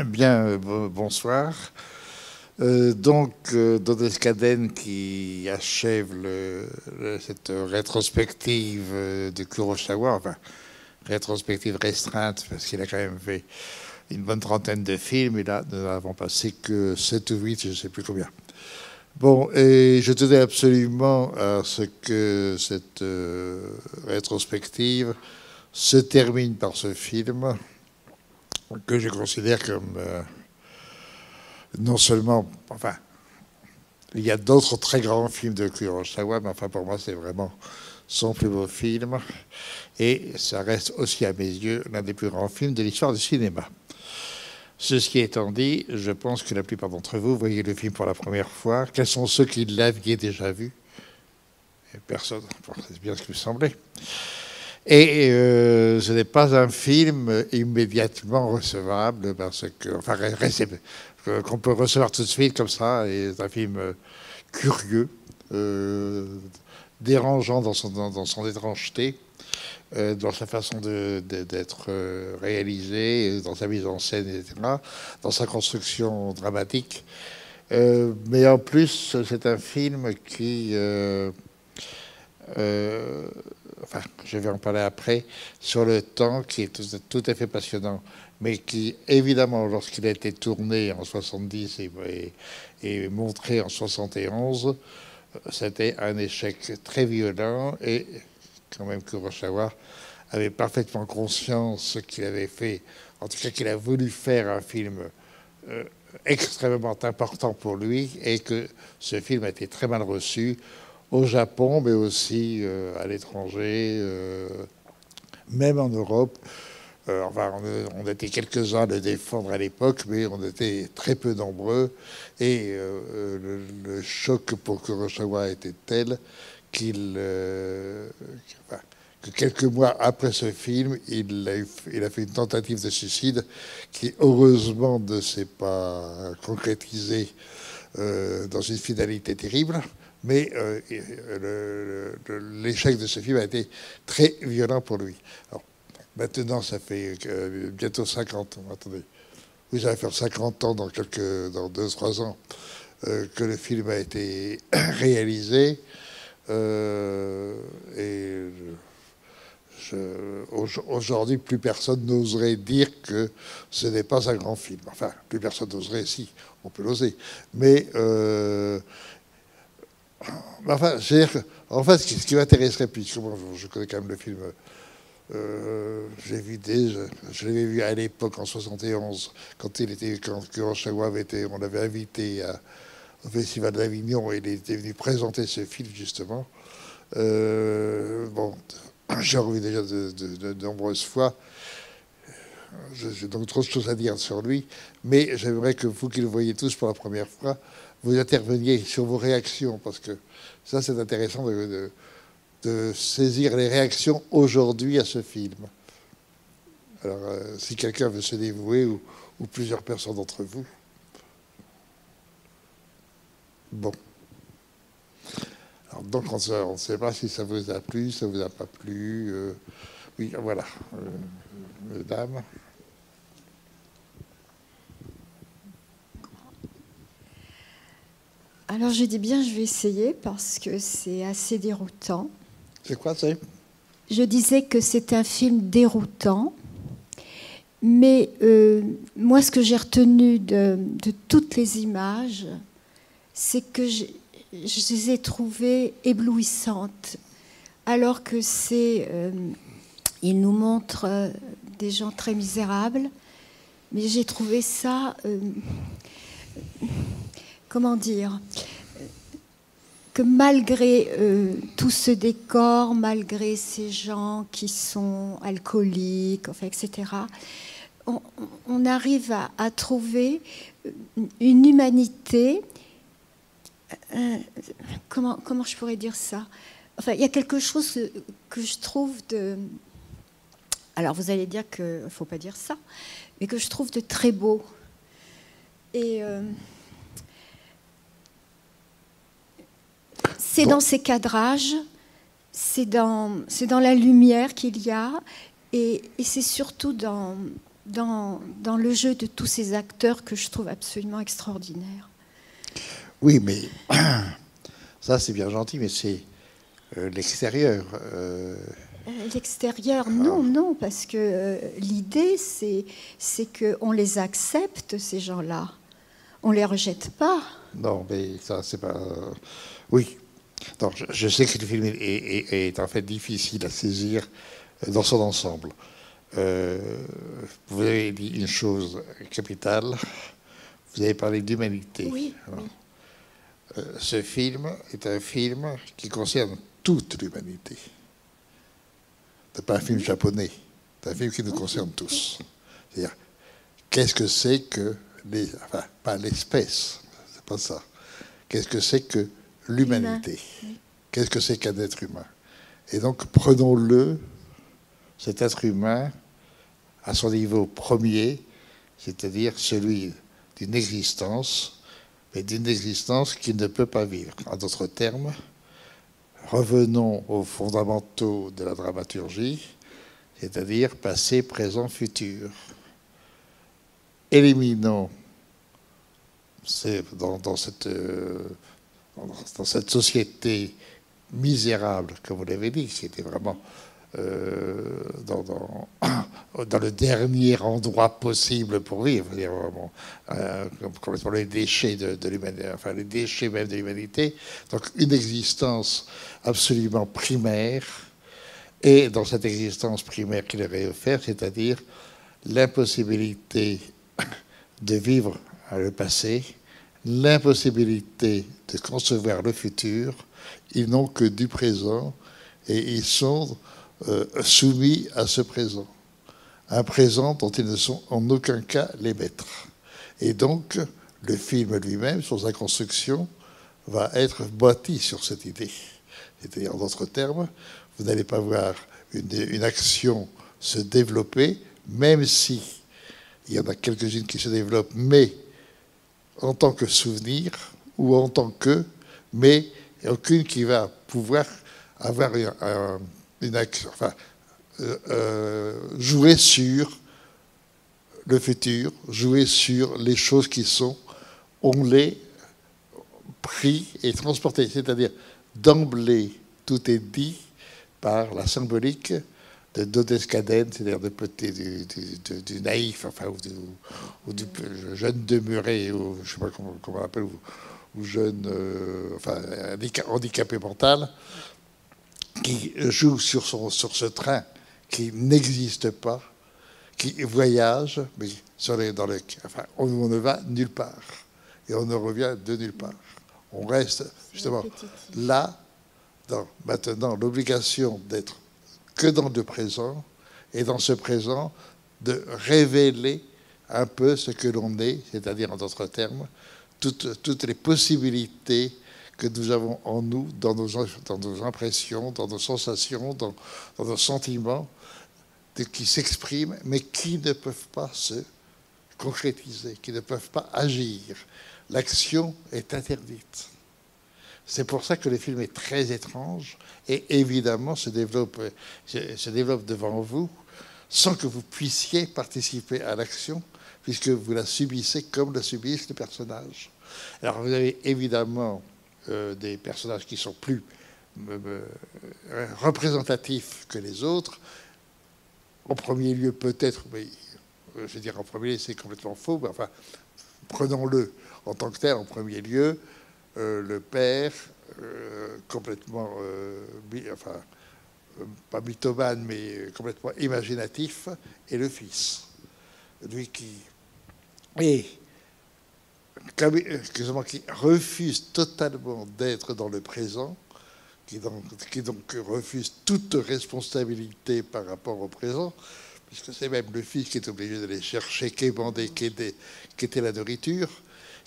Bien, bonsoir. Dodez Caden qui achève cette rétrospective de Kurosawa, enfin, rétrospective restreinte, parce qu'il a quand même fait une bonne trentaine de films, et là, nous n'avons passé que 7 ou 8, je ne sais plus combien. Bon, et je tenais absolument à ce que cette rétrospective se termine par ce film que je considère comme non seulement, enfin, il y a d'autres très grands films de Kurosawa, mais enfin pour moi c'est vraiment son plus beau film, et ça reste aussi à mes yeux l'un des plus grands films de l'histoire du cinéma. Ceci étant dit, je pense que la plupart d'entre vous voyez le film pour la première fois. Quels sont ceux qui l'aviez déjà vu? Personne, c'est bien ce qui me semblait. Et ce n'est pas un film immédiatement recevable, parce que, enfin, qu'on peut recevoir tout de suite comme ça, et c'est un film curieux, dérangeant dans son étrangeté, dans sa façon d'être réalisé, dans sa mise en scène, etc., dans sa construction dramatique. Mais en plus, c'est un film qui... enfin, je vais en parler après, sur le temps, qui est tout à fait passionnant, mais qui, évidemment, lorsqu'il a été tourné en 70 et montré en 71, c'était un échec très violent, et quand même Kurosawa avait parfaitement conscience qu'il avait fait, en tout cas qu'il a voulu faire un film extrêmement important pour lui, et que ce film a été très mal reçu au Japon, mais aussi à l'étranger, même en Europe. Enfin, on était quelques-uns à le défendre à l'époque, mais on était très peu nombreux. Et le choc pour Kurosawa était tel qu'il, enfin, que quelques mois après ce film, il a fait une tentative de suicide qui, heureusement, ne s'est pas concrétisée dans une finalité terrible. Mais l'échec de ce film a été très violent pour lui. Alors, maintenant, ça fait bientôt 50 ans. Attendez. Oui, ça va faire 50 ans dans 2-3 ans que le film a été réalisé. Et aujourd'hui, plus personne n'oserait dire que ce n'est pas un grand film. Enfin, plus personne n'oserait, si, on peut l'oser. Mais... enfin, en fait, ce qui m'intéresserait, puisque moi, je connais quand même le film, je l'avais vu à l'époque en 71, quand Kurosawa on l'avait invité au Festival d'Avignon, et il était venu présenter ce film justement. Bon, j'ai revu déjà de nombreuses fois. J'ai donc trop de choses à dire sur lui, mais j'aimerais que vous qui le voyez tous pour la première fois, vous interveniez sur vos réactions, parce que ça, c'est intéressant de saisir les réactions aujourd'hui à ce film. Alors, si quelqu'un veut se dévouer, ou plusieurs personnes d'entre vous. Bon. Alors, donc, on ne sait pas si ça vous a plu, ça vous a pas plu. Oui, voilà. Mesdames. Alors je dis bien, je vais essayer parce que c'est assez déroutant. C'est quoi, c'est? Je disais que c'est un film déroutant, mais moi ce que j'ai retenu de toutes les images, c'est que je les ai trouvées éblouissantes, alors que il nous montre des gens très misérables, mais j'ai trouvé ça... comment dire, que malgré tout ce décor, malgré ces gens qui sont alcooliques, enfin, etc., on arrive à trouver une humanité. Comment je pourrais dire ça? Enfin, il y a quelque chose que je trouve de... Alors, vous allez dire qu'il ne faut pas dire ça, mais que je trouve de très beau. Et... c'est dans ces cadrages, c'est dans la lumière qu'il y a, et c'est surtout dans dans le jeu de tous ces acteurs que je trouve absolument extraordinaires. Oui, mais ça c'est bien gentil, mais c'est l'extérieur. L'extérieur, non, parce que l'idée, c'est qu'on les accepte, ces gens-là. On ne les rejette pas. Non, mais ça, c'est pas... oui. Non, je sais que le film est en fait difficile à saisir dans son ensemble. Vous avez dit une chose capitale. Vous avez parlé d'humanité. Oui, oui. Ce film est un film qui concerne toute l'humanité. Ce n'est pas un film japonais. C'est un film qui nous concerne tous. C'est-à-dire, qu'est-ce que c'est que... enfin, pas l'espèce, c'est pas ça. Qu'est-ce que c'est que l'humanité? Oui. Qu'est-ce que c'est qu'un être humain? Et donc, prenons-le, cet être humain, à son niveau premier, c'est-à-dire celui d'une existence, mais d'une existence qui ne peut pas vivre. En d'autres termes, revenons aux fondamentaux de la dramaturgie, c'est-à-dire passé, présent, futur. Éliminons dans cette société misérable, comme vous l'avez dit, qui était vraiment dans le dernier endroit possible pour vivre, vraiment, complètement les déchets de l'humanité, enfin les déchets même de l'humanité. Donc une existence absolument primaire, et dans cette existence primaire qu'il aurait offert, c'est-à-dire l'impossibilité de vivre le passé, l'impossibilité de concevoir le futur. Ils n'ont que du présent et ils sont soumis à ce présent. Un présent dont ils ne sont en aucun cas les maîtres. Et donc, le film lui-même, sur sa construction, va être bâti sur cette idée. C'est-à-dire, en d'autres termes, vous n'allez pas voir une action se développer, même si il y en a quelques-unes qui se développent, mais en tant que souvenir, ou en tant que, mais aucune qui va pouvoir avoir une action, enfin, jouer sur le futur, jouer sur les choses qui sont, on les pris et transportés. C'est-à-dire, d'emblée, tout est dit par la symbolique de Dodescaden, c'est-à-dire du naïf, enfin, ou du jeune demeuré, ou je ne sais pas comment on l'appelle, ou jeune, enfin, handicapé mental, qui joue sur ce train qui n'existe pas, qui voyage, mais enfin, on ne va nulle part, et on ne revient de nulle part. On reste justement là, maintenant, l'obligation d'être que dans le présent, et dans ce présent, de révéler un peu ce que l'on est, c'est-à-dire, en d'autres termes, toutes les possibilités que nous avons en nous, dans nos impressions, dans nos sensations, dans nos sentiments, qui s'expriment, mais qui ne peuvent pas se concrétiser, qui ne peuvent pas agir. L'action est interdite. C'est pour ça que le film est très étrange et évidemment se développe devant vous sans que vous puissiez participer à l'action, puisque vous la subissez comme la subissent les personnages. Alors vous avez évidemment des personnages qui sont plus représentatifs que les autres. En premier lieu peut-être, mais je veux dire en premier lieu c'est complètement faux, mais enfin prenons-le en tant que tel en premier lieu. Le père, complètement, enfin, pas mythomane, mais complètement imaginatif, et le fils. Lui qui refuse totalement d'être dans le présent, qui donc refuse toute responsabilité par rapport au présent, puisque c'est même le fils qui est obligé d'aller chercher, quémander, qui était la nourriture,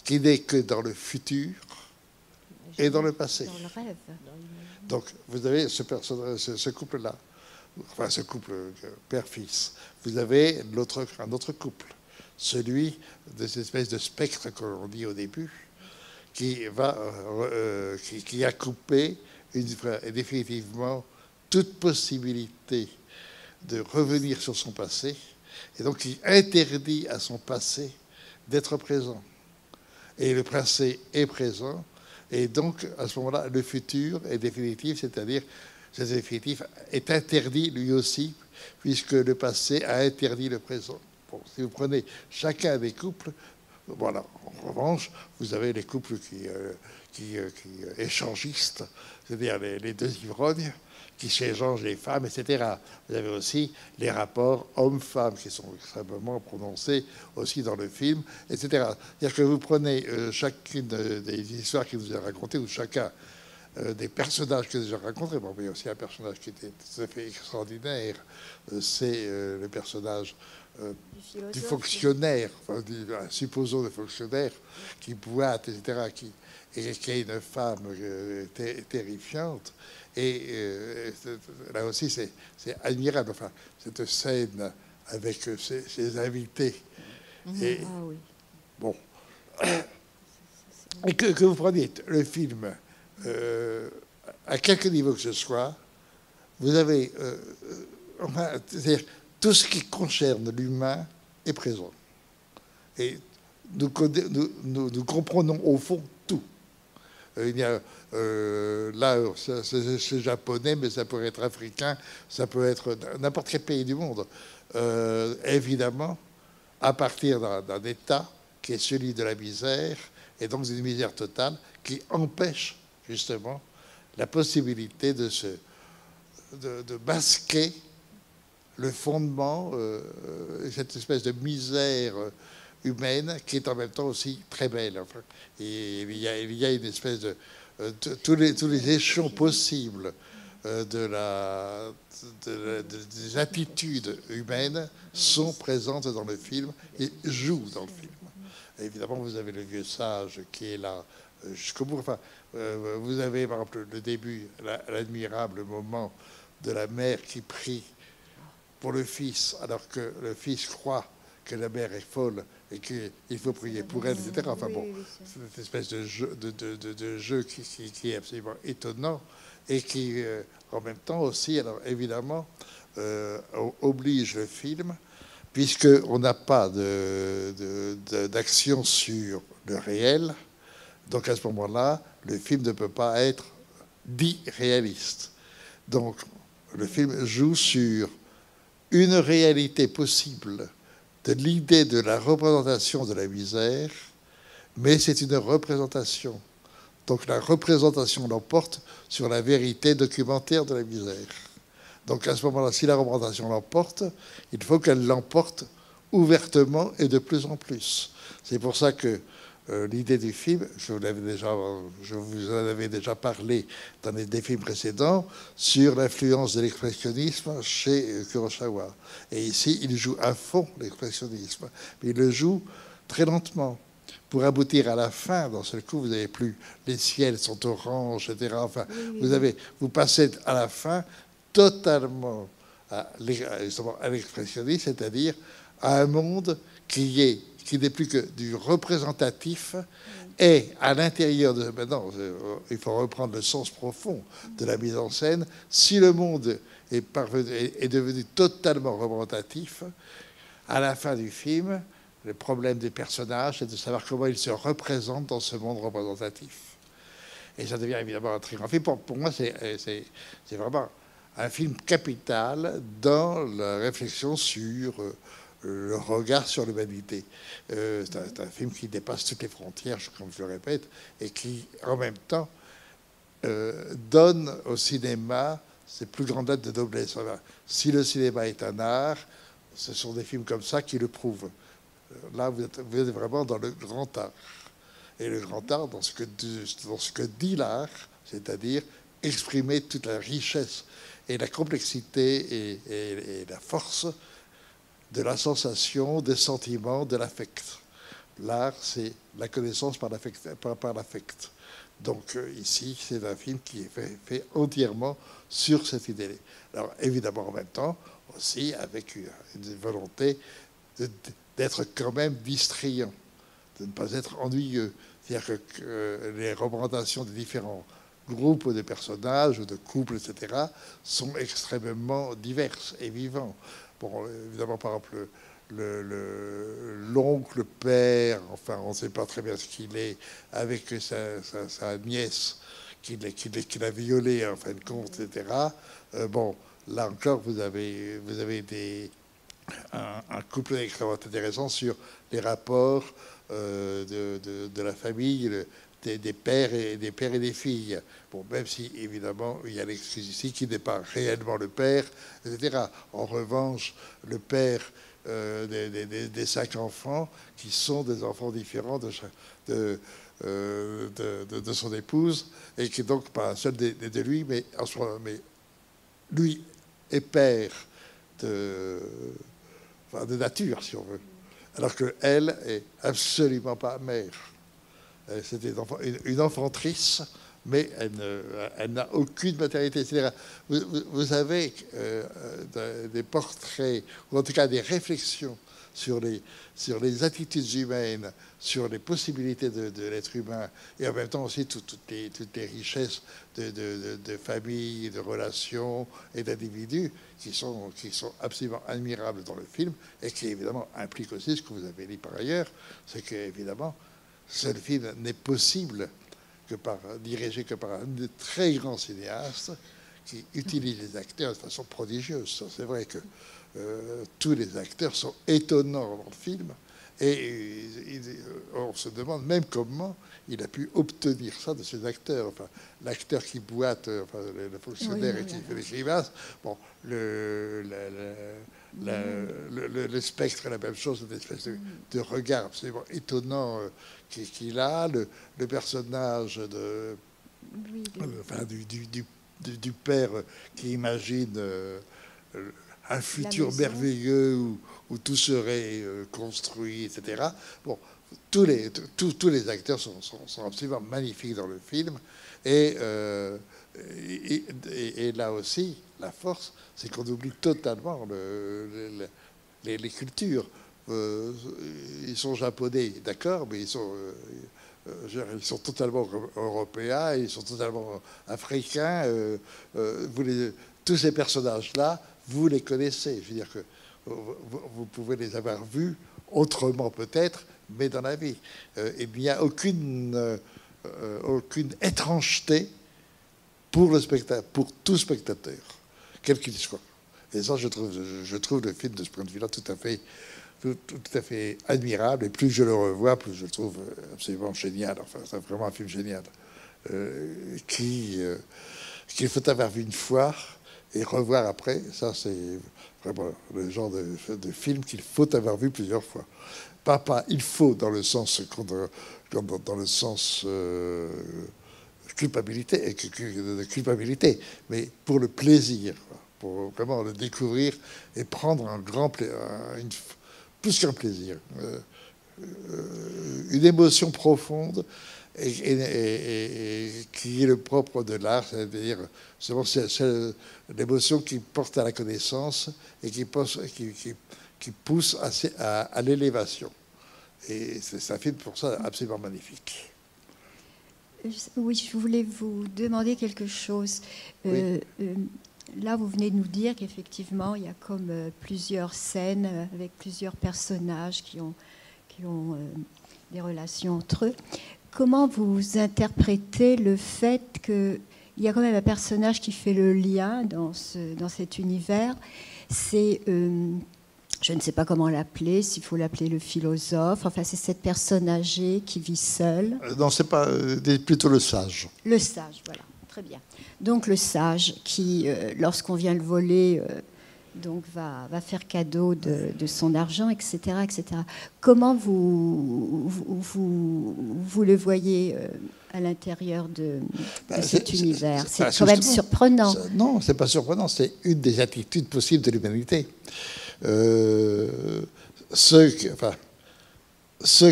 qui n'est que dans le futur, et dans le passé. Dans le rêve. Donc, vous avez ce couple-là, enfin ce couple père-fils. Vous avez un autre couple, celui de cette espèce de spectre qu'on dit au début, qui a coupé définitivement toute possibilité de revenir sur son passé Et donc, il interdit à son passé d'être présent. Et le passé est présent. Et donc, à ce moment-là, le futur est définitif, c'est-à-dire, ce définitif est interdit lui aussi, puisque le passé a interdit le présent. Bon, si vous prenez chacun des couples, voilà. En revanche, vous avez les couples qui échangistes, c'est-à-dire les deux ivrognes, qui s'échangent les femmes, etc. Vous avez aussi les rapports hommes-femmes qui sont extrêmement prononcés aussi dans le film, etc. C'est-à-dire que vous prenez chacune des histoires qui vous est racontées, ou chacun des personnages que j'ai rencontrés. Bon, il y a aussi un personnage qui était tout à fait extraordinaire, c'est le personnage du fonctionnaire, enfin, supposons le fonctionnaire, qui boite, etc., qui est une femme terrifiante. Et là aussi, c'est admirable, enfin, cette scène avec ses invités. Et, Ah oui. bon. Et que vous preniez le film à quelque niveau que ce soit, vous avez, enfin, c'est-à-dire tout ce qui concerne l'humain est présent. Et nous comprenons au fond tout. Il y a là, c'est japonais, mais ça pourrait être africain, ça peut être n'importe quel pays du monde. Évidemment, à partir d'un état qui est celui de la misère, et donc d'une misère totale, qui empêche justement la possibilité de masquer le fondement, cette espèce de misère humaine qui est en même temps aussi très belle. Enfin, et il y a une espèce de tous les échelons possibles des attitudes humaines sont présentes dans le film et jouent dans le film. Et évidemment, vous avez le vieux sage qui est là jusqu'au bout. Enfin, vous avez par exemple le début, l'admirable moment de la mère qui prie pour le fils, alors que le fils croit que la mère est folle et qu'il faut prier pour elle, etc. Enfin bon, c'est une espèce de jeu qui est absolument étonnant et qui, en même temps aussi, alors évidemment, oblige le film, puisqu'on n'a pas d'action sur le réel. Donc à ce moment-là, le film ne peut pas être dit réaliste. Donc le film joue sur une réalité possible de l'idée de la représentation de la misère, mais c'est une représentation. Donc la représentation l'emporte sur la vérité documentaire de la misère. Donc à ce moment-là, si la représentation l'emporte, il faut qu'elle l'emporte ouvertement et de plus en plus. C'est pour ça que l'idée du film, je vous en avais déjà parlé dans des films précédents, sur l'influence de l'expressionnisme chez Kurosawa. Et ici, il joue à fond l'expressionnisme, mais il le joue très lentement, pour aboutir à la fin. Dans ce coup, vous n'avez plus les ciels sont oranges, etc. Enfin, vous passez à la fin totalement à l'expressionnisme, c'est-à-dire à un monde qui n'est plus que du représentatif, et à l'intérieur de... Maintenant, il faut reprendre le sens profond de la mise en scène. Si le monde est devenu totalement représentatif, à la fin du film, le problème des personnages, c'est de savoir comment ils se représentent dans ce monde représentatif. Et ça devient évidemment un très grand film. Pour moi, c'est vraiment un film capital dans la réflexion sur le regard sur l'humanité. C'est un film qui dépasse toutes les frontières, comme je le répète, et qui, en même temps, donne au cinéma ses plus grandes lettres de noblesse. Si le cinéma est un art, ce sont des films comme ça qui le prouvent. Là, vous êtes vraiment dans le grand art. Et le grand art, dans ce que dit l'art, c'est-à-dire exprimer toute la richesse et la complexité et la force de la sensation, des sentiments, de l'affect. L'art, c'est la connaissance par l'affect. Donc ici, c'est un film qui est fait entièrement sur cette idée. Alors évidemment, en même temps, aussi avec une volonté d'être quand même distrayant, de ne pas être ennuyeux. C'est-à-dire que les représentations des différents groupes de personnages, de couples, etc., sont extrêmement diverses et vivantes. Bon, évidemment, par exemple, l'oncle, le père, enfin on ne sait pas très bien ce qu'il est, avec sa nièce qu'il a violée en fin de compte, etc. Bon, là encore, vous avez un couple extrêmement intéressant sur les rapports de la famille, des pères et des filles. Bon, même si évidemment il y a l'excuse ici qui n'est pas réellement le père, etc. En revanche, le père des 5 enfants qui sont des enfants différents de son épouse, et qui est donc pas un seul de lui, mais lui est père de nature, si on veut, alors qu'elle est absolument pas mère. C'était une enfantrice, mais elle n'a aucune maternité, etc. Vous avez des portraits, ou en tout cas des réflexions sur les attitudes humaines, sur les possibilités de l'être humain, et en même temps aussi toutes les richesses de famille, de relations et d'individus qui sont absolument admirables dans le film, et qui évidemment impliquent aussi ce que vous avez dit par ailleurs, c'est qu'évidemment, ce film n'est possible dirigé que par un très grand cinéaste qui utilise les acteurs de façon prodigieuse. C'est vrai que tous les acteurs sont étonnants dans le film, et on se demande même comment il a pu obtenir ça de ses acteurs. Enfin, l'acteur qui boite, enfin, le fonctionnaire, oui, et qui fait les grimaces. Bon, le spectre est la même chose, une espèce de regard absolument étonnant qu'il a. Le personnage du père qui imagine un futur merveilleux où tout serait construit, etc. Bon, tous les acteurs sont absolument magnifiques dans le film. Et là aussi, la force, c'est qu'on oublie totalement les cultures. Ils sont japonais, d'accord, mais ils sont totalement européens, ils sont totalement africains. Tous ces personnages-là, vous les connaissez. Je veux dire que vous pouvez les avoir vus autrement peut-être, mais dans la vie. Il n'y a aucune étrangeté pour le spectateur, pour tout spectateur, quel qu'il soit. Et ça, je trouve le film de ce point de vue-là tout à fait admirable. Et plus je le revois, plus je le trouve absolument génial. Enfin, c'est vraiment un film génial qu'il faut avoir vu une fois et revoir après. Ça, c'est vraiment le genre de film qu'il faut avoir vu plusieurs fois. Pas il faut dans le sens culpabilité, mais pour le plaisir, pour vraiment le découvrir et prendre plus qu'un plaisir, une émotion profonde et qui est le propre de l'art, c'est-à-dire c'est l'émotion qui porte à la connaissance et qui pousse à l'élévation. Et c'est un film pour ça absolument magnifique. Oui, je voulais vous demander quelque chose. Oui. Là, vous venez de nous dire qu'effectivement, il y a comme plusieurs scènes avec plusieurs personnages qui ont des relations entre eux. Comment vous interprétez le fait qu'il y a quand même un personnage qui fait le lien dans cet univers? C'est, je ne sais pas comment l'appeler, s'il faut l'appeler le philosophe. Enfin, c'est cette personne âgée qui vit seule. Non, c'est pas plutôt le sage. Le sage, voilà, très bien. Donc le sage qui, lorsqu'on vient le voler, donc va faire cadeau de son argent, etc., etc. Comment vous le voyez à l'intérieur de cet univers? C'est quand même surprenant. Non, c'est pas surprenant. C'est une des attitudes possibles de l'humanité. Ceux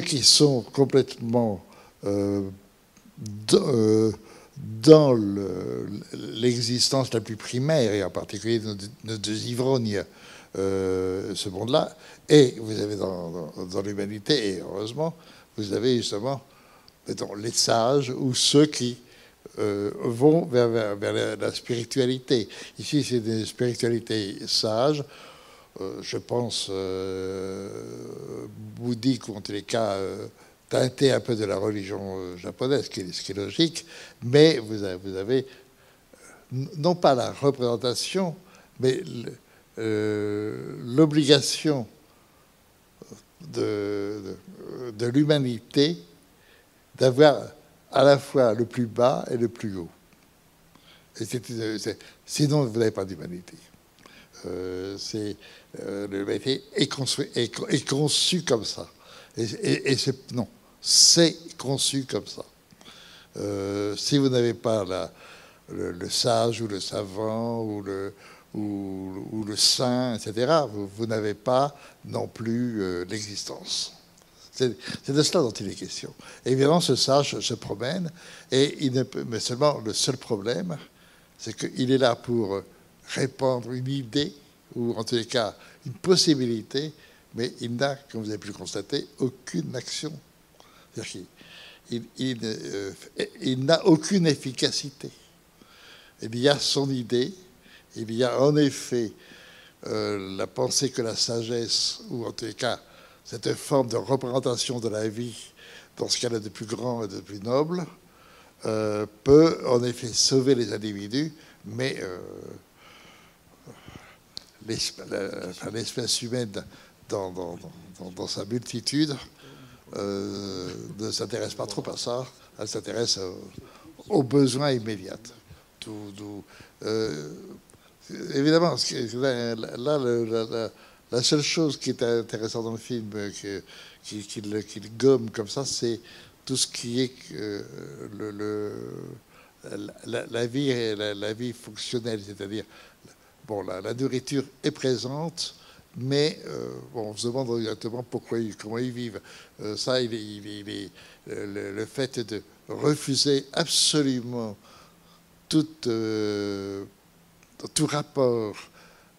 qui sont complètement dans l'existence la plus primaire, et en particulier nos deux ivrognes, ce monde-là, et vous avez dans l'humanité, et heureusement, vous avez justement les sages ou ceux qui vont vers la spiritualité. Ici, c'est une spiritualité sage. je pense, bouddhique, ou en tous les cas teinté un peu de la religion japonaise, ce qui est logique, mais vous avez non pas la représentation, mais l'obligation de l'humanité d'avoir à la fois le plus bas et le plus haut. Et sinon, vous n'avez pas d'humanité. L'humanité est conçue comme ça. Non, c'est conçu comme ça. Si vous n'avez pas le sage ou le savant ou le saint, etc., vous n'avez pas non plus l'existence. C'est de cela dont il est question. Évidemment, ce sage se promène, et il ne peut, mais seulement le seul problème, c'est qu'il est là pour répandre une idée, ou en tous les cas une possibilité, mais il n'a, comme vous avez pu le constater, aucune action. C'est-à-dire qu'il n'a aucune efficacité. Il y a son idée, il y a en effet la pensée que la sagesse, ou en tous les cas cette forme de représentation de la vie, dans ce qu'elle a de plus grand et de plus noble, peut en effet sauver les individus, mais l'espèce humaine, dans sa multitude, ne s'intéresse pas trop à ça. Elle s'intéresse aux besoins immédiats. Évidemment, là, la seule chose qui est intéressante dans le film, qu'il gomme comme ça, c'est tout ce qui est la vie fonctionnelle, c'est-à-dire, bon, la nourriture est présente, mais bon, on se demande exactement comment ils vivent. Ça, le fait de refuser absolument tout rapport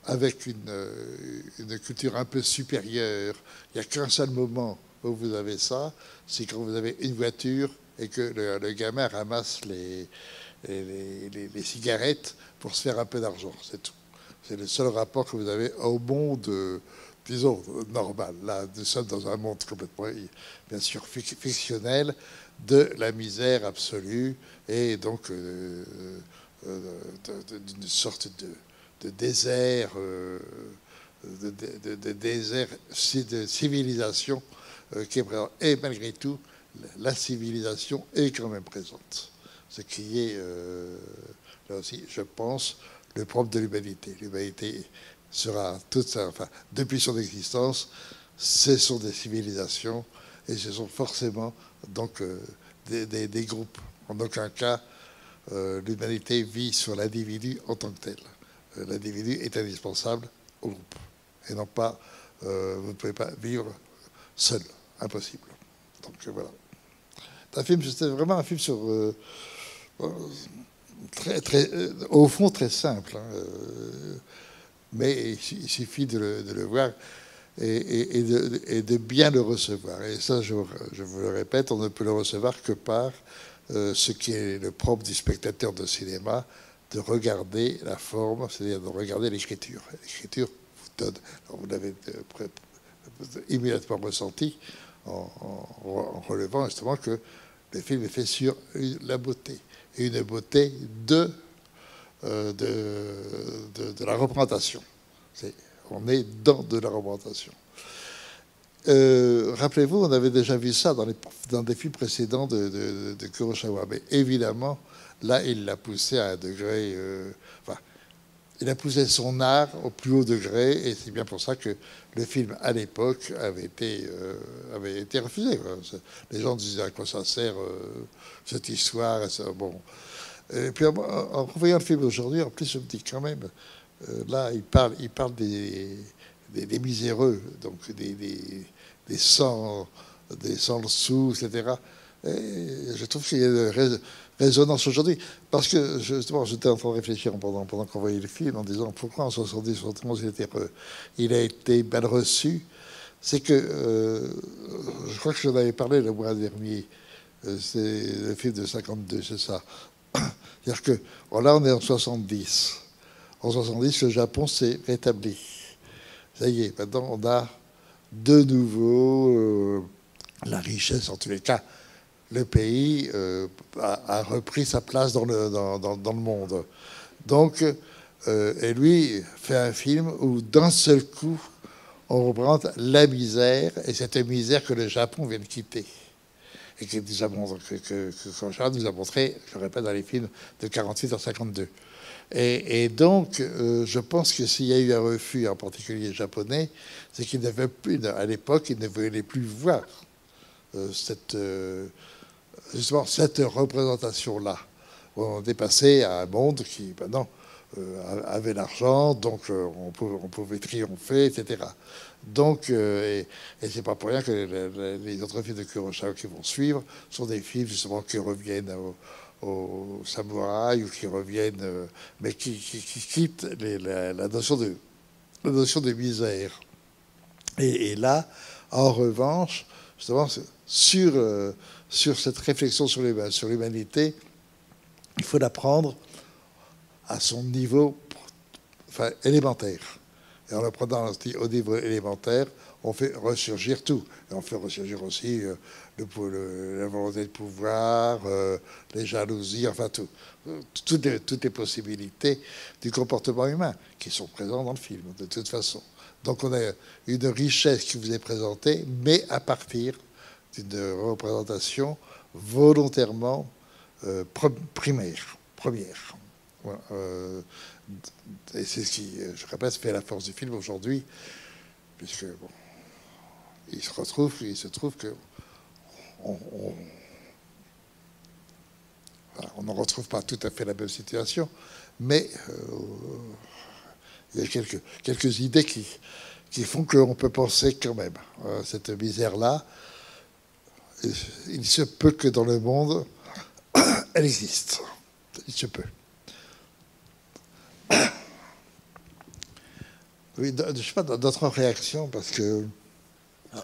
avec une culture un peu supérieure. Il n'y a qu'un seul moment où vous avez ça, c'est quand vous avez une voiture et que le gamin ramasse les cigarettes pour se faire un peu d'argent, c'est tout. C'est le seul rapport que vous avez au monde, disons, normal. Là, nous sommes dans un monde complètement, bien sûr, fictionnel, de la misère absolue, et donc d'une sorte de désert, de civilisation qui est présente. Et malgré tout, la civilisation est quand même présente. Ce qui est, là aussi, je pense, le propre de l'humanité. L'humanité sera toute ça, enfin, depuis son existence, ce sont des civilisations, et ce sont forcément donc des groupes. En aucun cas, l'humanité vit sur l'individu en tant que tel. L'individu est indispensable au groupe. Et non pas, vous ne pouvez pas vivre seul. Impossible. Donc voilà. C'était vraiment un film sur... au fond, très simple. Hein, mais il suffit de le voir et de bien le recevoir. Et ça, je vous le répète, on ne peut le recevoir que par ce qui est le propre du spectateur de cinéma, de regarder la forme, c'est-à-dire de regarder l'écriture. L'écriture vous donne, alors vous l'avez immédiatement ressenti en relevant justement que le film est fait sur la beauté, et une beauté de la représentation. On est dans de la représentation. Rappelez-vous, on avait déjà vu ça dans des films précédents de Kurosawa, mais évidemment, là, il l'a poussé à un degré... enfin, il a poussé son art au plus haut degré, et c'est bien pour ça que le film, à l'époque, avait été refusé. Les gens disaient à quoi ça sert, cette histoire. Et ça, bon. Et puis, en revoyant le film aujourd'hui, en plus, je me dis quand même, là, il parle des miséreux, donc des sans sous, etc. Et je trouve qu'il y a une résonance aujourd'hui. Parce que, justement, j'étais en train de réfléchir pendant qu'on voyait le film, en disant pourquoi en 70, 71, il a été mal reçu. C'est que, je crois que j'en avais parlé le mois dernier, c'est le film de 52, c'est ça. C'est-à-dire que, bon, là, on est en 70. En 70, le Japon s'est rétabli. ça y est, maintenant on a de nouveau la richesse, en tous les cas, le pays a repris sa place dans le monde. Donc, et lui fait un film où d'un seul coup, on représente la misère, et cette misère que le Japon vient de quitter. Et que Kurosawa nous a montré, je répète, dans les films de 48 à 52. Et donc, je pense que s'il y a eu un refus, en particulier japonais, c'est qu'il n'avait plus, à l'époque, il ne voulait plus voir justement cette représentation-là. On est passé à un monde qui, maintenant, avait l'argent, donc on pouvait triompher, etc. Donc, et c'est pas pour rien que les autres films de Kurosawa qui vont suivre sont des films, justement, qui reviennent aux samouraïs ou qui reviennent, mais qui quittent la notion de misère. Et là, en revanche, justement, sur cette réflexion sur l'humanité, il faut la prendre à son niveau élémentaire. Et en le prenant au niveau élémentaire, on fait ressurgir tout. Et on fait ressurgir aussi la volonté de pouvoir, les jalousies, enfin tout. Toutes les possibilités du comportement humain qui sont présentes dans le film, de toute façon. Donc on a une richesse qui vous est présentée, mais à partir d'une représentation volontairement première. Voilà, et c'est ce qui, je répète, fait la force du film aujourd'hui, puisque bon, il se trouve que on ne retrouve pas tout à fait la même situation, mais il y a quelques idées qui font qu'on peut penser quand même cette misère-là. Il se peut que dans le monde, elle existe. Il se peut. Oui, je ne sais pas, d'autres réactions, parce que...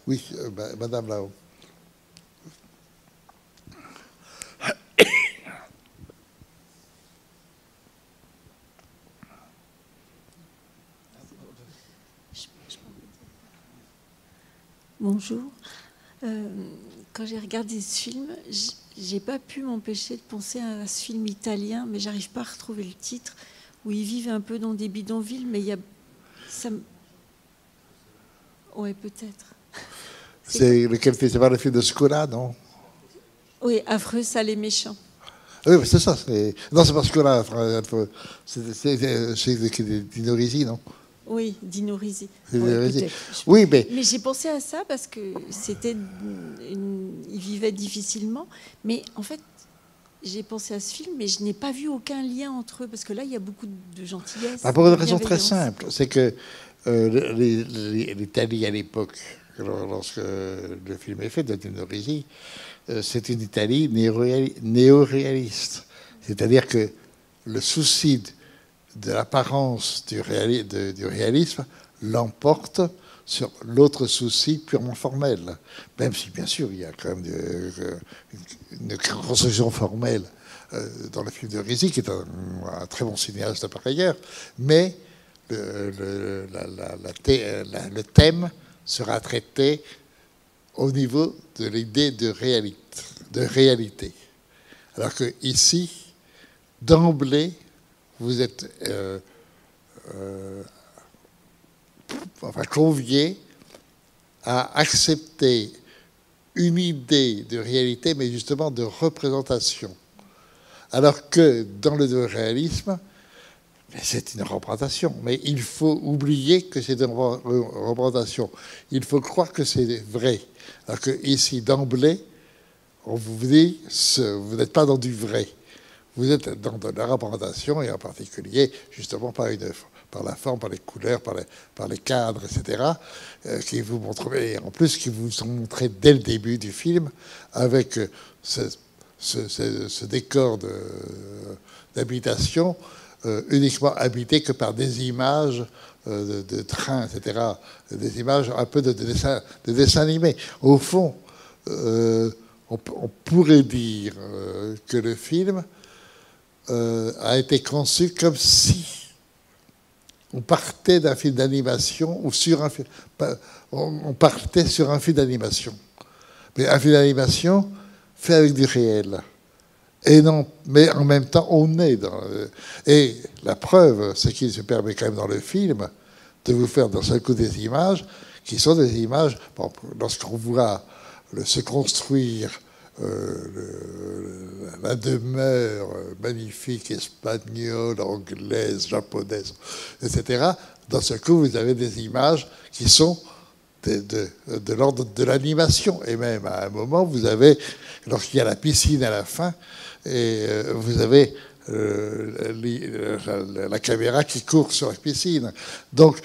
Oui, madame là-haut. Bonjour. Quand j'ai regardé ce film, j'ai pas pu m'empêcher de penser à ce film italien, mais j'arrive pas à retrouver le titre, où ils vivent un peu dans des bidonvilles, mais il y a... Ouais, peut-être. C'est lequel c'est pas le film de Scola, non? Oui, Affreux, sale et méchant. Oui, c'est ça. Non, c'est pas Scola. C'est Dino Risi, non? Oui, Dino Risi. Oui, mais j'ai pensé à ça parce que ils vivaient difficilement. Mais en fait, j'ai pensé à ce film, mais je n'ai pas vu aucun lien entre eux, parce que là, il y a beaucoup de gentillesse. Pour une raison très simple, c'est que l'Italie à l'époque, lorsque le film est fait de Dino Risi, c'est une Italie néo-réaliste. C'est-à-dire que le souci de l'apparence du réalisme l'emporte sur l'autre souci purement formel. Même si, bien sûr, il y a quand même une construction formelle dans le film de Risi, qui est un très bon cinéaste par ailleurs, mais le thème sera traité au niveau de l'idée de réalité. Alors que ici, d'emblée, vous êtes convié à accepter une idée de réalité, mais justement de représentation. Alors que dans le réalisme, c'est une représentation, mais il faut oublier que c'est une représentation. Il faut croire que c'est vrai. Alors que ici, d'emblée, on vous dit, vous n'êtes pas dans du vrai. Vous êtes dans de la représentation, et en particulier, justement, par la forme, par les couleurs, par les cadres, etc., qui vous montrent, et en plus, qui vous sont montrés dès le début du film, avec ce décor d'habitation, uniquement habité que par des images de trains, etc., des images un peu de dessin animé. Au fond, on pourrait dire que le film a été conçu comme si on partait d'un film d'animation ou sur un film. On partait sur un film d'animation. Mais un film d'animation fait avec du réel. Et non, mais en même temps, on est dans. Et la preuve, c'est qu'il se permet quand même dans le film de vous faire d'un seul coup des images qui sont des images. Bon, lorsqu'on voit se construire la demeure magnifique espagnole, anglaise, japonaise, etc. D'un seul coup, vous avez des images qui sont de l'ordre de l'animation. Et même à un moment, vous avez, lorsqu'il y a la piscine à la fin, et vous avez la caméra qui court sur la piscine. Donc,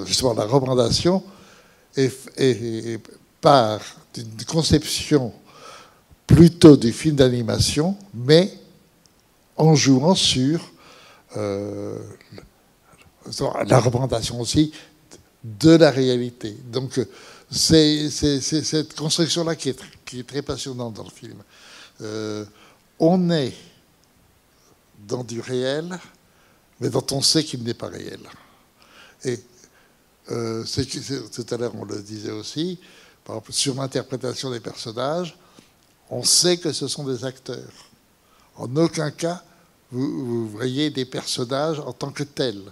justement, la représentation est part d'une conception plutôt du film d'animation, mais en jouant sur la représentation aussi de la réalité. Donc c'est cette construction-là qui est très passionnante dans le film. On est dans du réel, mais dont on sait qu'il n'est pas réel. Et tout à l'heure, on le disait aussi, par exemple, sur l'interprétation des personnages, on sait que ce sont des acteurs. En aucun cas, vous voyez des personnages en tant que tels.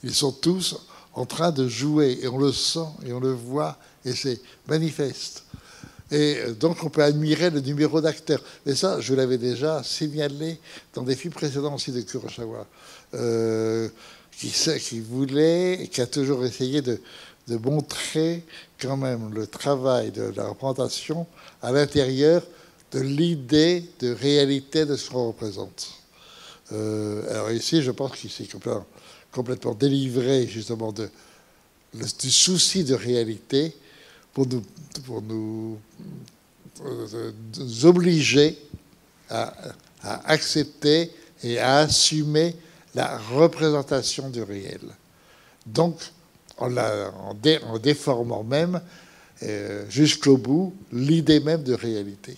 Ils sont tous en train de jouer, et on le sent, et on le voit, et c'est manifeste. Et donc, on peut admirer le numéro d'acteurs. Et ça, je l'avais déjà signalé dans des films précédents aussi de Kurosawa, qui voulait, et qui a toujours essayé de montrer quand même le travail de la représentation à l'intérieur de l'idée de réalité de ce qu'on représente. Alors ici, je pense qu'il s'est complètement délivré justement du souci de réalité pour nous obliger à accepter et à assumer la représentation du réel. Donc, en déformant même jusqu'au bout l'idée même de réalité.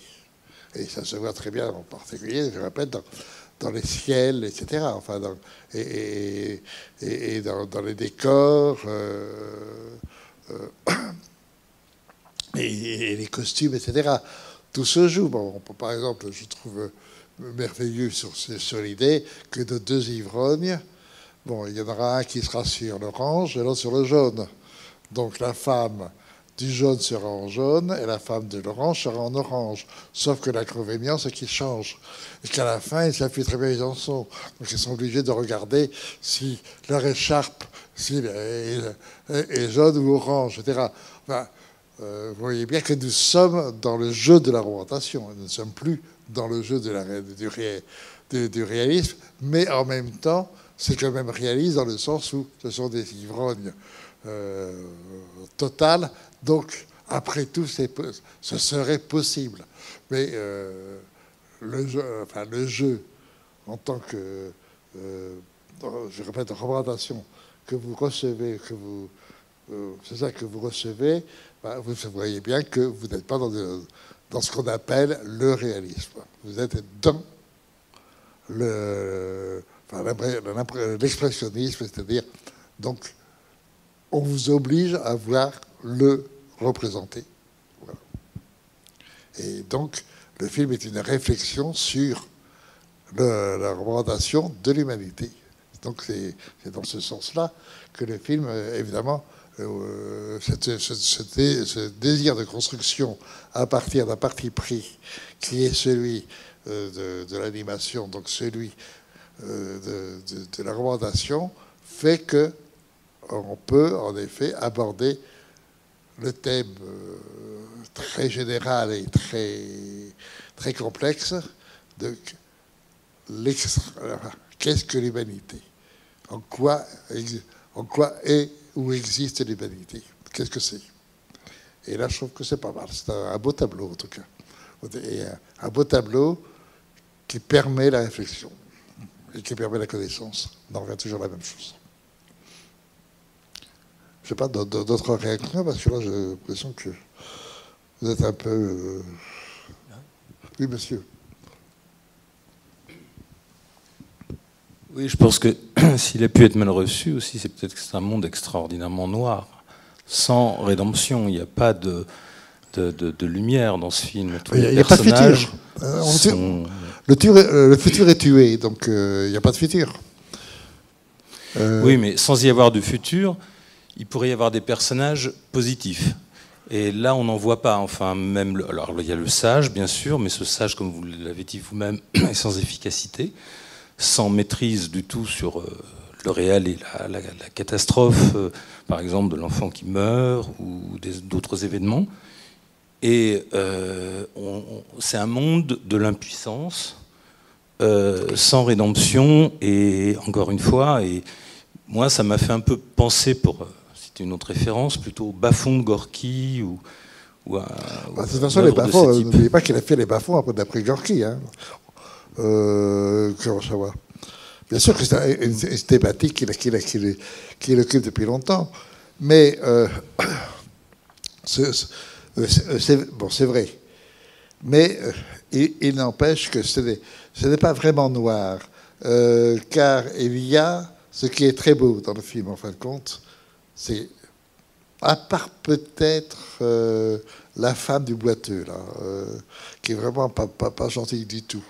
Et ça se voit très bien en particulier, je répète, dans les ciels, etc. Enfin, dans les décors, et les costumes, etc. Tout se joue. Bon, par exemple, je trouve merveilleux sur l'idée que de deux ivrognes, bon, il y en aura un qui sera sur l'orange et l'autre sur le jaune. Donc la femme du jaune sera en jaune et la femme de l'orange sera en orange. Sauf que l'inconvénient, c'est qu'ils changent. Et qu'à la fin, ils savent plus très bien où ils en sont. Donc ils sont obligés de regarder si leur écharpe est jaune ou orange, etc. Enfin, vous voyez bien que nous sommes dans le jeu de la représentation. Nous ne sommes plus dans le jeu du réalisme, mais en même temps, c'est quand même réaliste dans le sens où ce sont des ivrognes totales. Donc, après tout, ce serait possible. Mais le jeu, en tant que, je répète, représentation que vous recevez, c'est ça que vous recevez, vous voyez bien que vous n'êtes pas dans ce qu'on appelle le réalisme. Vous êtes dans l'expressionnisme, c'est-à-dire, donc, on vous oblige à voir le représenter. Voilà. Et donc, le film est une réflexion sur la représentation de l'humanité. Donc, c'est dans ce sens-là que le film, évidemment, ce désir de construction à partir d'un parti pris qui est celui de l'animation, donc celui de la représentation, fait que on peut en effet aborder le thème très général et très complexe de qu'est-ce que l'humanité, en quoi est ou existe l'humanité, qu'est-ce que c'est. Et là, je trouve que c'est pas mal. C'est un beau tableau, en tout cas. Et un beau tableau qui permet la réflexion et qui permet la connaissance. On en revient toujours à la même chose. Je ne sais pas, d'autres réactions, parce que là, j'ai l'impression que vous êtes un peu... Oui, monsieur. Oui, je pense que s'il a pu être mal reçu aussi, c'est peut-être que c'est un monde extraordinairement noir, sans rédemption. Il n'y a pas de lumière dans ce film. Tous les Il n'y a pas de personnages futur. sont... Le futur est tué, donc il n'y a pas de futur. Oui, mais sans y avoir de futur, il pourrait y avoir des personnages positifs. Et là, on n'en voit pas. Enfin, même alors, il y a le sage, bien sûr, mais ce sage, comme vous l'avez dit vous-même, est sans efficacité, sans maîtrise du tout sur le réel et la catastrophe, par exemple, de l'enfant qui meurt ou d'autres événements. Et c'est un monde de l'impuissance, sans rédemption. Et encore une fois, et moi, ça m'a fait un peu penser, pour citer une autre référence, plutôt au Bas-fond de Gorky ou à... De toute façon, les bas-fonds, n'oubliez pas qu'il a fait les bas-fonds d'après Gorky. Hein. Comment ça va? Bien sûr que c'est une thématique qu'il occupe depuis longtemps. Mais c'est vrai. Mais il n'empêche que ce n'est pas vraiment noir. Car il y a ce qui est très beau dans le film, en fin de compte, c'est, à part peut-être la femme du boiteux, là, qui est vraiment pas gentille du tout.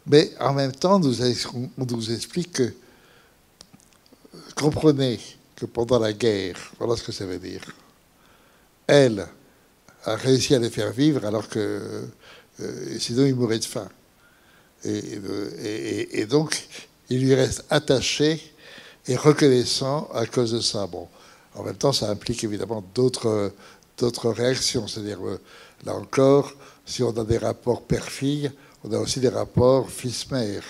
Mais en même temps, on nous explique que, comprenez que pendant la guerre, voilà ce que ça veut dire, elle a réussi à les faire vivre alors que sinon ils mouraient de faim. Et donc, il lui reste attaché et reconnaissant à cause de ça. Bon, en même temps, ça implique évidemment d'autres réactions. C'est-à-dire, là encore, si on a des rapports père-fille, on a aussi des rapports fils-mère.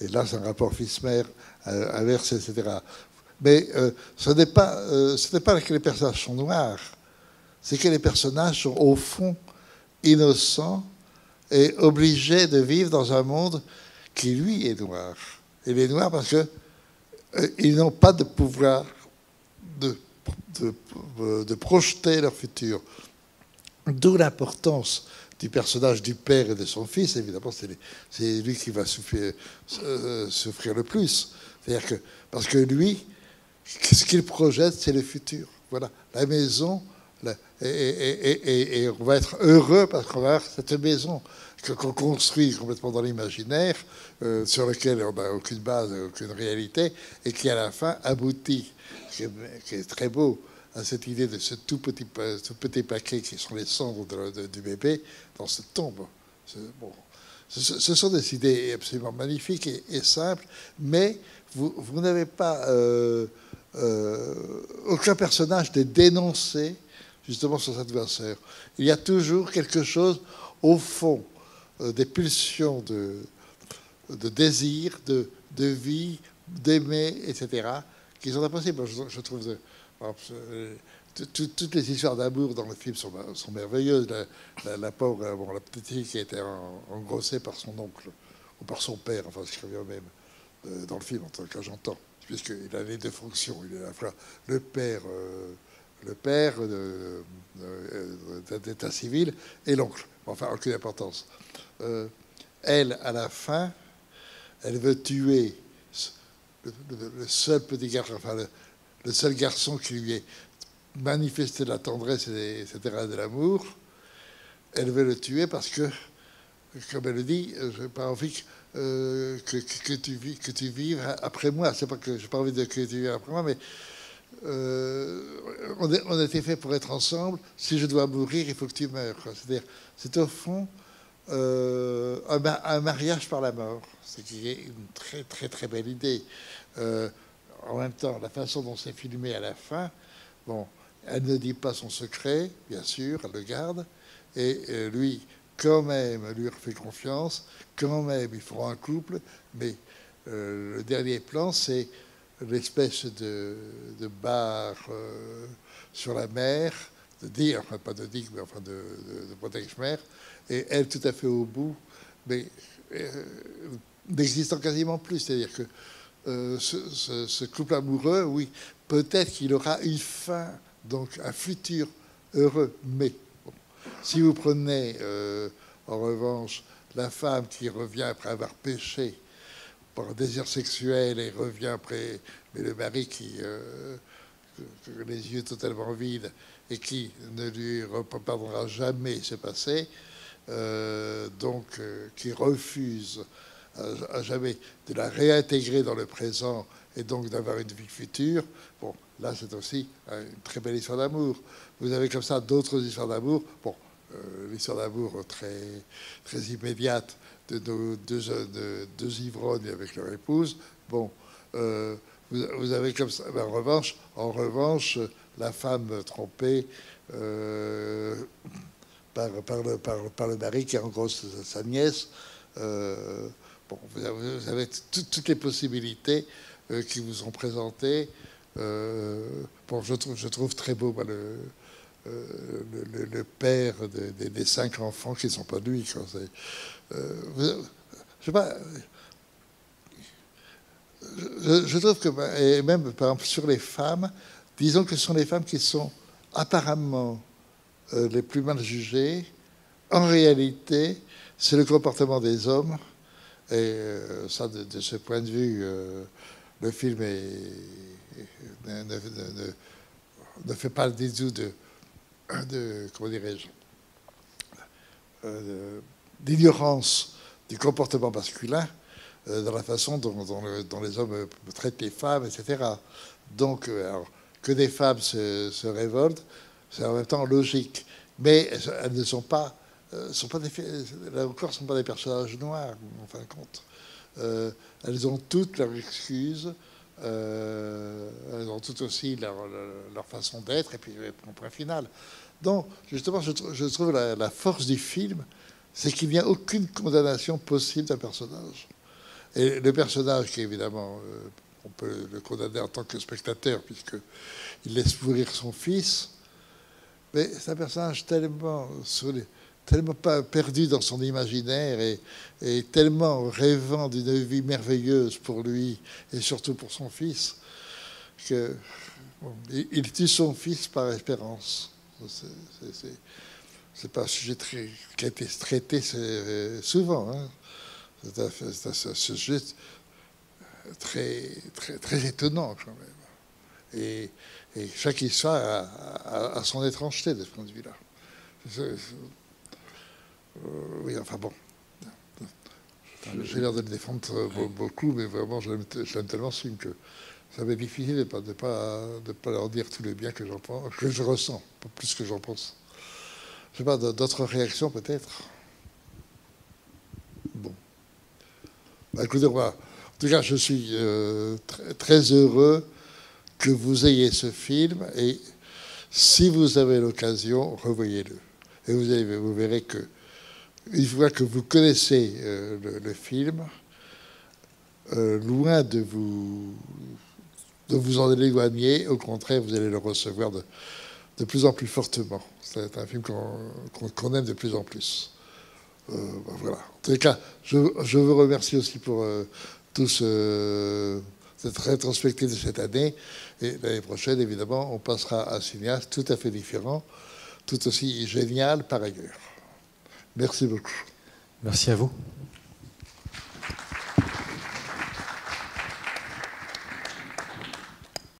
Et là, c'est un rapport fils-mère inverse, etc. Mais ce n'est pas que les personnages sont noirs, c'est que les personnages sont au fond innocents et obligés de vivre dans un monde qui, lui, est noir. Il est noir parce qu'ils n'ont pas de pouvoir de projeter leur futur. D'où l'importance du personnage du père et de son fils. Évidemment, c'est lui qui va souffrir le plus. C'est-à-dire que, parce que lui, ce qu'il projette, c'est le futur. Voilà, la maison, et on va être heureux parce qu'on va avoir cette maison qu'on construit complètement dans l'imaginaire, sur lequel on n'a aucune base, aucune réalité, et qui à la fin aboutit, qui est très beau, à cette idée de ce tout petit paquet qui sont les cendres du bébé dans cette tombe. Ce sont des idées absolument magnifiques et simples, mais vous n'avez pas aucun personnage de dénoncer justement son adversaire. Il y a toujours quelque chose au fond, des pulsions de désir, de vie, d'aimer, etc., qui sont impossibles. Je trouve toutes les histoires d'amour dans le film sont merveilleuses. La pauvre, la petite fille qui a été engrossée par son oncle ou par son père, enfin, ce qui revient même dans le film, en tout cas j'entends, puisqu'il a les deux fonctions. Il est à la fois le père d'état civil et l'oncle. Enfin, aucune importance. Elle, à la fin, elle veut tuer le seul petit garçon, enfin le seul garçon qui lui ait manifesté de la tendresse, etc., de l'amour. Elle veut le tuer parce que, comme elle le dit, je n'ai pas envie que tu vives après moi. C'est pas que j'ai pas envie que tu vives après moi, mais on a été fait pour être ensemble. Si je dois mourir, il faut que tu meurs. C'est-à-dire, c'est au fond un mariage par la mort, ce qui est une très très très belle idée. En même temps, la façon dont c'est filmé à la fin, bon, elle ne dit pas son secret, bien sûr, elle le garde, et lui, quand même, lui fait confiance, quand même, ils feront un couple, mais le dernier plan, c'est l'espèce de bar sur la mer, de digue, enfin pas de digue, mais enfin de protège-mer, et elle tout à fait au bout, mais n'existant quasiment plus. C'est-à-dire que ce couple amoureux, oui, peut-être qu'il aura une fin, donc un futur heureux, mais bon, si vous prenez en revanche la femme qui revient après avoir péché par un désir sexuel et revient après, mais le mari qui les yeux totalement vides et qui ne lui pardonnera jamais ce passé, qui refuse à jamais de la réintégrer dans le présent et donc d'avoir une vie future. Bon, là c'est aussi une très belle histoire d'amour. Vous avez comme ça d'autres histoires d'amour. Bon, l'histoire d'amour très, très immédiate de nos deux ivrognes avec leur épouse. Bon, vous avez comme ça. En revanche, la femme trompée par le mari qui est en gros sa nièce. Bon, vous avez toutes les possibilités qui vous sont présentées. Bon, je trouve très beau le père des 5 enfants qui ne sont pas de lui. Je sais pas. Je trouve que, et même par exemple sur les femmes, disons que ce sont les femmes qui sont apparemment les plus mal jugées. En réalité, c'est le comportement des hommes. Et ça, de ce point de vue, le film ne fait pas le dédout comment dirais-je, d'ignorance du comportement masculin dans la façon dont les hommes traitent les femmes, etc. Donc, alors, que des femmes se révoltent, c'est en même temps logique. Mais elles ne sont pas... là encore, ce ne sont pas des personnages noirs, en fin de compte. Elles ont toutes leurs excuses, elles ont toutes aussi leur façon d'être, et puis un point final. Donc, justement, je trouve la force du film, c'est qu'il n'y a aucune condamnation possible d'un personnage. Et le personnage, qui évidemment, on peut le condamner en tant que spectateur, puisqu'il laisse mourir son fils, mais c'est un personnage tellement pas perdu dans son imaginaire et tellement rêvant d'une vie merveilleuse pour lui et surtout pour son fils que il tue son fils par espérance. C'est pas un sujet qui a été traité souvent. Hein. C'est un sujet très, très, très étonnant quand même. Et chaque histoire a son étrangeté de ce point de vue-là. Oui, enfin bon. J'ai l'air de le défendre beaucoup, mais vraiment, je l'aime tellement ce film que ça m'est difficile de pas leur dire tout le bien que j'en pense, que je ressens, pas plus que j'en pense. Je sais pas, d'autres réactions peut-être. Bon. Bah, écoutez, en tout cas, je suis très, très heureux que vous ayez ce film, et si vous avez l'occasion, revoyez-le. Et vous verrez que une fois que vous connaissez le film, loin de vous en éloigner, au contraire, vous allez le recevoir de plus en plus fortement. C'est un film qu'on aime de plus en plus. Voilà. En tous les cas, je vous remercie aussi pour cette rétrospective de cette année. Et l'année prochaine, évidemment, on passera à un cinéaste tout à fait différent, tout aussi génial par ailleurs. Merci beaucoup. Merci à vous.